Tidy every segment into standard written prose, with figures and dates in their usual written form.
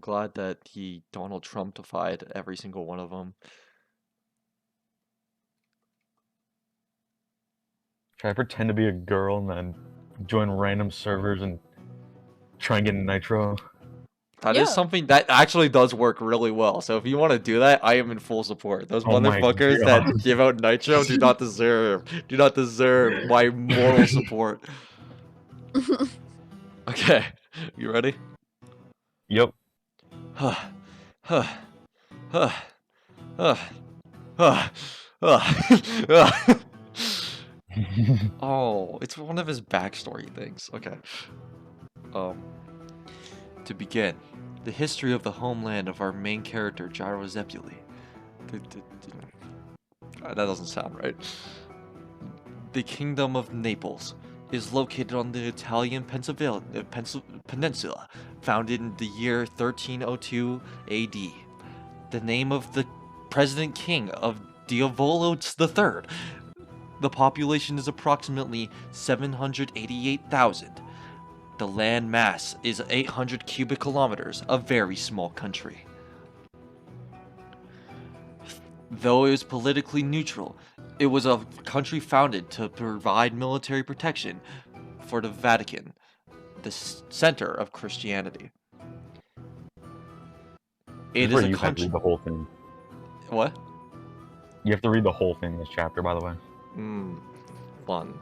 Glad that he Donald Trumpified every single one of them. Try to pretend to be a girl and then join random servers and try and get nitro. That Yeah. is something that actually does work really well. So if you want to do that, I am in full support. Those Oh my motherfuckers God. that give out nitro do not deserve my moral support. Okay, you ready? Yep. Oh, it's one of his backstory things. Okay. To begin, the history of the homeland of our main character, Gyro Zeppeli. That doesn't sound right. The Kingdom of Naples is located on the Italian peninsula, founded in the year 1302 AD. The name of the President King of Diavolo III. The population is approximately 788,000. The land mass is 800 cubic kilometers, a very small country. Though it was politically neutral, it was a country founded to provide military protection for the Vatican, the center of Christianity. It is a You have to country. read the whole thing. What? You have to read the whole thing in this chapter, by the way. Fun.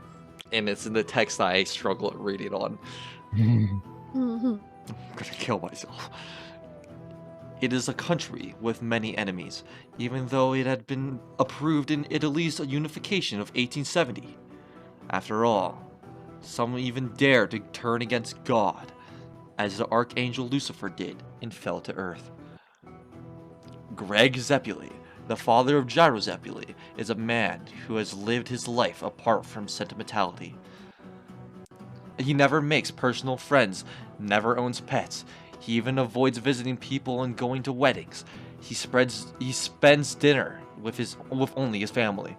And it's in the text that I struggle at reading on. Mhm. I'm gonna kill myself. It is a country with many enemies, even though it had been approved in Italy's unification of 1870. After all, some even dared to turn against God, as the Archangel Lucifer did and fell to earth. Greg Zeppeli, the father of Gyro Zeppeli, is a man who has lived his life apart from sentimentality. He never makes personal friends, never owns pets. He even avoids visiting people and going to weddings. He spends dinner with only his family.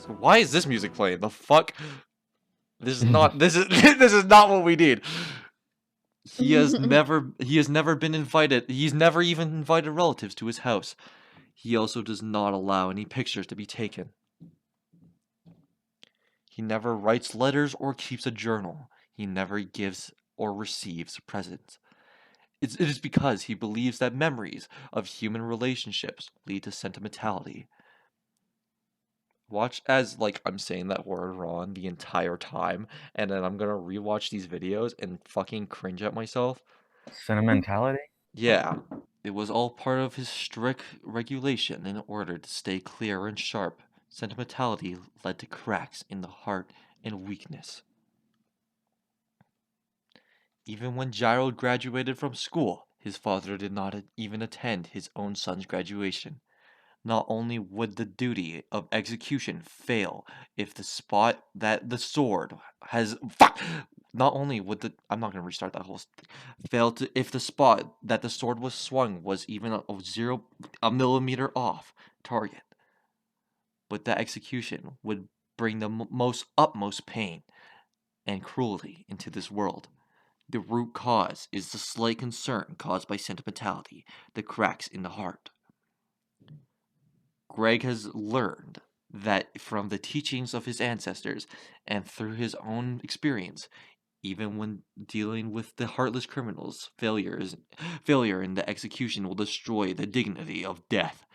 Why is this music playing? The fuck? This is not this is not what we need. He has never been invited. He's never even invited relatives to his house. He also does not allow any pictures to be taken. He never writes letters or keeps a journal. He never gives or receives presents. It is because he believes that memories of human relationships lead to sentimentality. Watch as, like, I'm saying that word wrong the entire time, and then I'm gonna rewatch these videos and fucking cringe at myself. Sentimentality? Yeah, it was all part of his strict regulation in order to stay clear and sharp. Sentimentality led to cracks in the heart and weakness. Even when Gyro graduated from school, his father did not even attend his own son's graduation. Not only would the duty of execution fail if the spot that the sword has not only would the I'm not gonna restart that whole fail to if the spot that the sword was swung was even a millimeter off target, but the execution would bring the utmost pain and cruelty into this world. The root cause is the slight concern caused by sentimentality, the cracks in the heart. Greg has learned that from the teachings of his ancestors and through his own experience, even when dealing with the heartless criminals, failure in the execution will destroy the dignity of death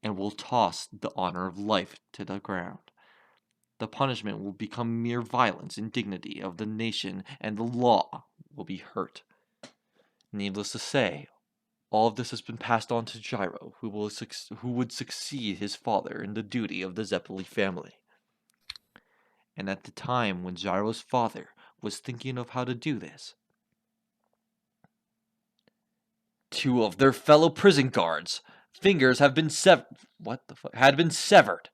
and will toss the honor of life to the ground. The punishment will become mere violence and dignity of the nation, and the law will be hurt. Needless to say, all of this has been passed on to Gyro, who would succeed his father in the duty of the Zeppeli family. And at the time when Gyro's father was thinking of how to do this, two of their fellow prison guards' fingers have been had been severed.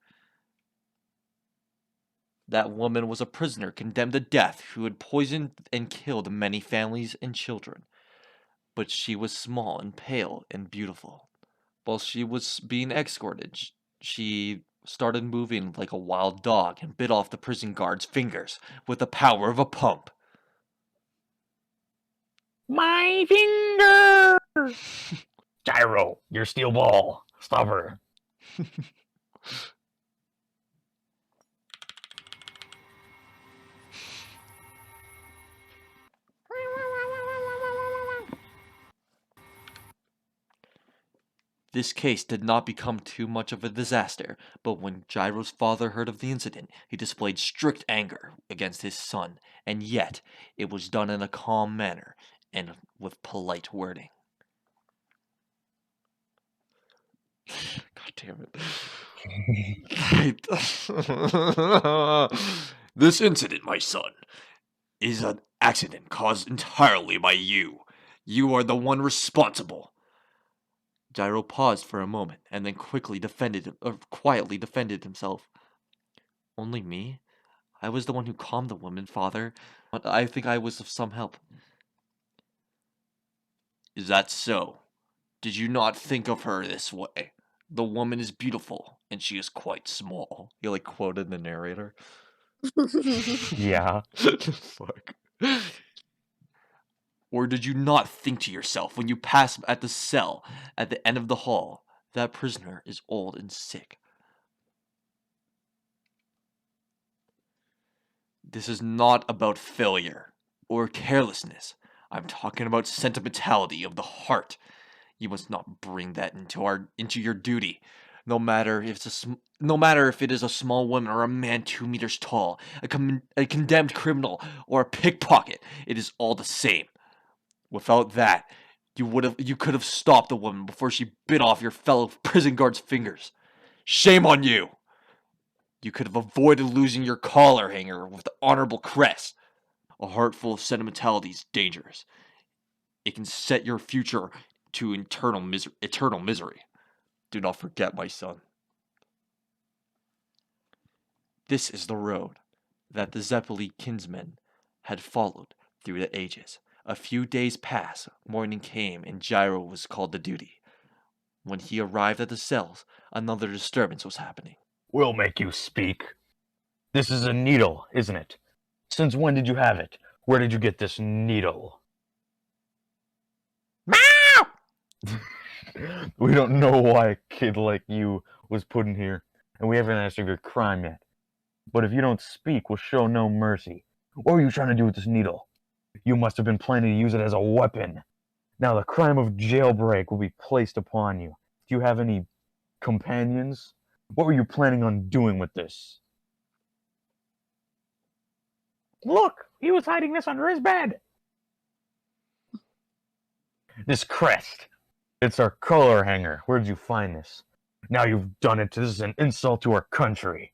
That woman was a prisoner condemned to death who had poisoned and killed many families and children. But she was small and pale and beautiful. While she was being escorted, she started moving like a wild dog and bit off the prison guard's fingers with the power of a pump. My finger! Gyro, your steel ball. Stop her. This case did not become too much of a disaster, but when Gyro's father heard of the incident, he displayed strict anger against his son, and yet it was done in a calm manner and with polite wording. God damn it. This incident, my son, is an accident caused entirely by you. You are the one responsible. Gyro paused for a moment and then quietly defended himself. Only me? I was the one who calmed the woman, father. But I think I was of some help. Is that so? Did you not think of her this way? The woman is beautiful, and she is quite small. He quoted the narrator. Yeah. Fuck. Or did you not think to yourself when you passed at the cell at the end of the hall, that prisoner is old and sick? This is not about failure or carelessness. I'm talking about sentimentality of the heart. You must not bring that into your duty, no matter if it is a small woman or a man 2 meters tall, a condemned criminal or a pickpocket. It is all the same. Without that, you could have stopped the woman before she bit off your fellow prison guard's fingers. Shame on you! You could have avoided losing your collar hanger with the honorable crest. A heart full of sentimentality is dangerous. It can set your future to eternal misery. Do not forget, my son. This is the road that the Zeppeli kinsmen had followed through the ages. A few days passed, morning came, and Gyro was called to duty. When he arrived at the cells, another disturbance was happening. We'll make you speak. This is a needle, isn't it? Since when did you have it? Where did you get this needle? Meow! We don't know why a kid like you was put in here, and we haven't asked of your crime yet. But if you don't speak, we'll show no mercy. What were you trying to do with this needle? You must have been planning to use it as a weapon. Now the crime of jailbreak will be placed upon you. Do you have any companions? What were you planning on doing with this? Look, he was hiding this under his bed. This crest. It's our collar hanger. Where did you find this? Now you've done it. This is an insult to our country.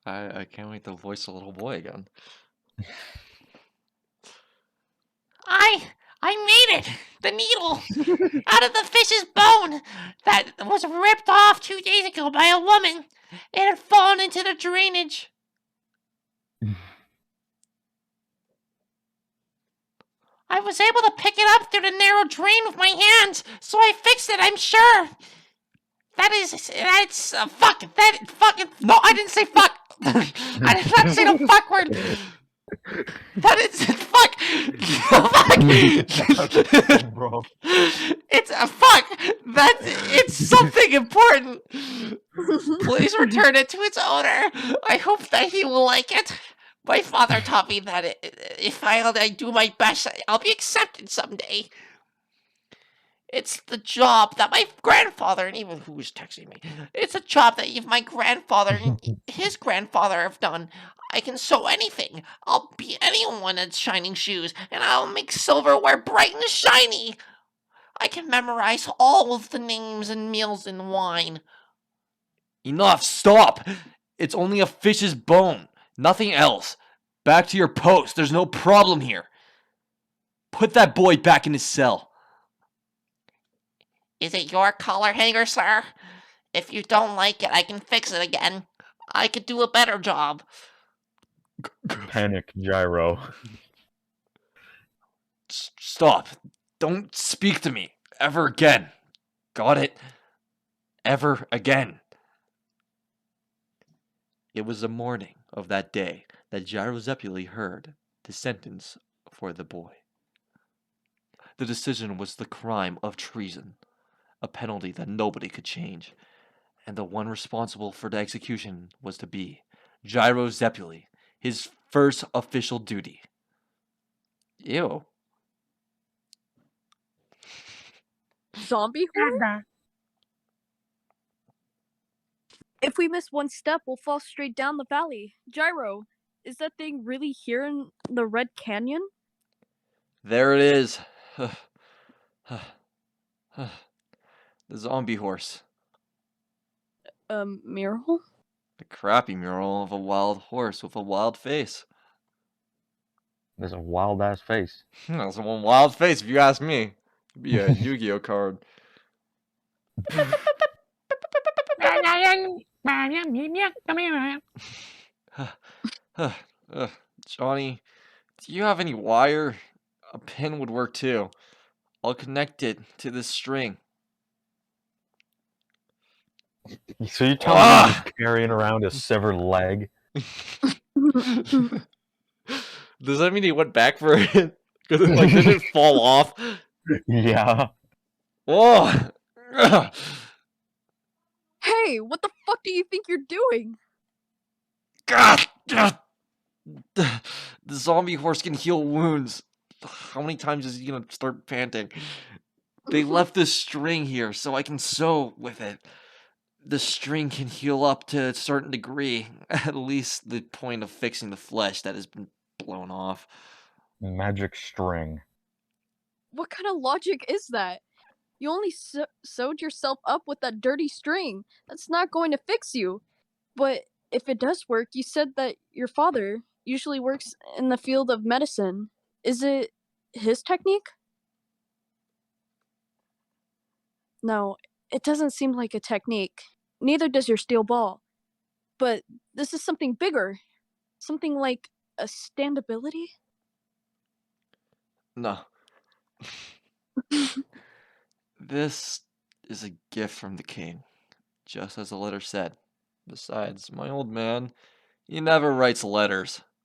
I can't wait to voice a little boy again. I made it! The needle! Out of the fish's bone! That was ripped off 2 days ago by a woman! It had fallen into the drainage! I was able to pick it up through the narrow drain with my hands, so I fixed it, I'm sure! Fuck! No, I didn't say fuck! I did not say the fuck word! That is fuck. Fuck. Bro. It's a fuck. It's something important. Please return it to its owner. I hope that he will like it. My father taught me that if I do my best, I'll be accepted someday. It's the job that my grandfather, and even who was texting me, it's a job that if my grandfather and his grandfather have done. I can sew anything. I'll be anyone at shining shoes, and I'll make silverware bright and shiny. I can memorize all of the names and meals in wine. Enough, stop! It's only a fish's bone, nothing else. Back to your post, there's no problem here. Put that boy back in his cell. Is it your collar hanger, sir? If you don't like it, I can fix it again. I could do a better job. Panic, Gyro. Stop. Don't speak to me ever again. Got it? Ever again. It was the morning of that day that Gyro Zeppeli heard the sentence for the boy. The decision was the crime of treason, a penalty that nobody could change. And the one responsible for the execution was to be Gyro Zeppeli, his first official duty. Ew. Zombie horror? If we miss one step, we'll fall straight down the valley. Gyro, is that thing really here in the Red Canyon? There it is. The zombie horse. Mural? A crappy mural of a wild horse with a wild face. There's a wild ass face. That's one wild face, if you ask me. It'd be a Yu-Gi-Oh card. Johnny, do you have any wire? A pin would work too. I'll connect it to this string. So you're telling me he's carrying around a severed leg? Does that mean he went back for it? Because it didn't fall off. Yeah. Oh! Hey, what the fuck do you think you're doing? God! The zombie horse can heal wounds. How many times is he gonna start panting? They left this string here so I can sew with it. The string can heal up to a certain degree, at least the point of fixing the flesh that has been blown off. Magic string. What kind of logic is that? You only sewed yourself up with that dirty string. That's not going to fix you. But if it does work, you said that your father usually works in the field of medicine. Is it his technique? No, it doesn't seem like a technique. Neither does your steel ball. But this is something bigger. Something like a standability? No. This is a gift from the king, just as the letter said. Besides, my old man, he never writes letters.